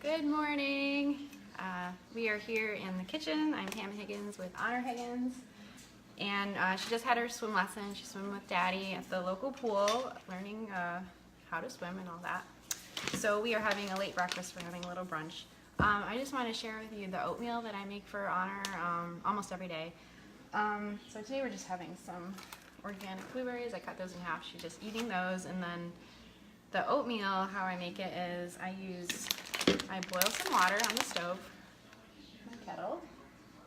Good morning. We are here in the kitchen. I'm Pam Higgins with Honor Higgins, and she just had her swim lesson. She's swimming with Daddy at the local pool, learning how to swim and all that. So we are having a late breakfast. We're having a little brunch. I just want to share with you the oatmeal that I make for Honor almost every day. So today we're just having some organic blueberries. I cut those in half. She's just eating those, and then the oatmeal, how I make it is I boil some water on the stove, my kettle,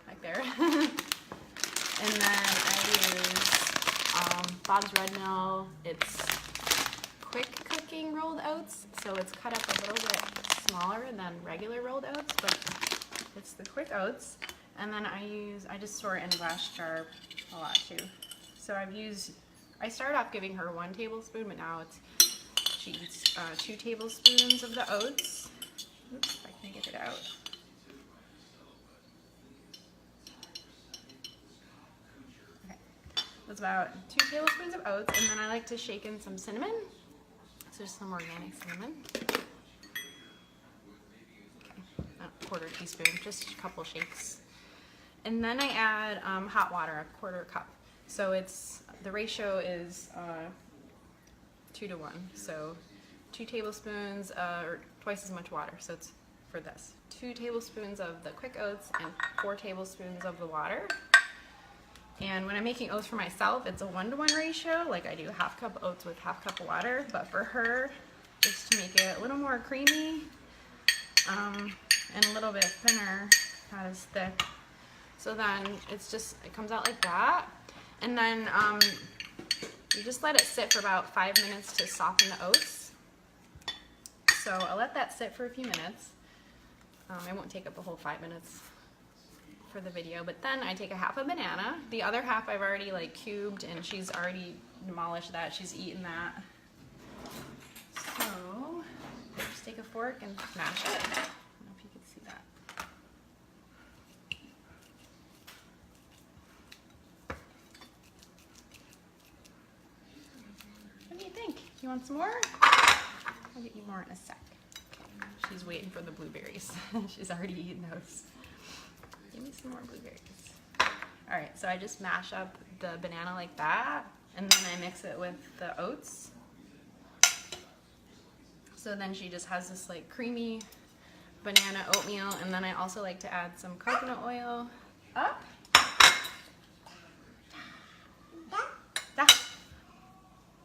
right there, and then I use Bob's Red Mill. It's quick cooking rolled oats, so it's cut up a little bit smaller than regular rolled oats, but it's the quick oats. And then I just store it in a glass jar a lot too. So I started off giving her 1 tablespoon, but now she eats 2 tablespoons of the oats. Oops, if I can get it out. Okay, that's about 2 tablespoons of oats, and then I like to shake in some cinnamon. So just some organic cinnamon. Okay, about a 1/4 teaspoon, just a couple shakes. And then I add hot water, a 1/4 cup. So the ratio is 2 to 1. So 2 tablespoons or twice as much water. So it's for this 2 tablespoons of the quick oats and 4 tablespoons of the water. And when I'm making oats for myself, it's a 1-to-1 ratio. Like I do 1/2 cup oats with 1/2 cup of water. But for her, it's to make it a little more creamy and a little bit thinner, not as thick. So then it comes out like that. And then you just let it sit for about 5 minutes to soften the oats. So I'll let that sit for a few minutes. I won't take up a whole 5 minutes for the video, but then I take a 1/2 a banana. The other half I've already cubed, and she's already demolished that. She's eaten that. So just take a fork and smash it. I don't know if you can see that. What do you think? You want some more? I'll get you more in a sec. Okay. She's waiting for the blueberries. She's already eaten those. Give me some more blueberries. Alright, so I just mash up the banana like that, and then I mix it with the oats. So then she just has this creamy banana oatmeal, and then I also like to add some coconut oil. Up.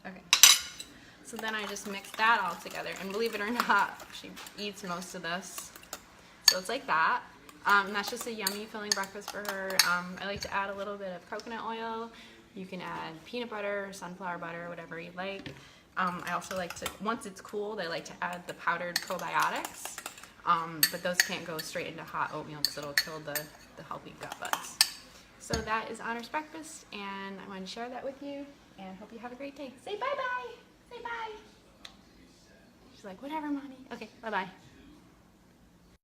Okay. So then I just mix that all together, and believe it or not, she eats most of this. So it's like that. That's just a yummy filling breakfast for her. I like to add a little bit of coconut oil. You can add peanut butter, sunflower butter, whatever you like. I also like to, once it's cooled, I like to add the powdered probiotics. But those can't go straight into hot oatmeal because it'll kill the healthy gut bugs. So that is Honor's breakfast, and I wanted to share that with you, and hope you have a great day. Say bye-bye. Say bye. She's like, whatever, Mommy. Okay, bye-bye.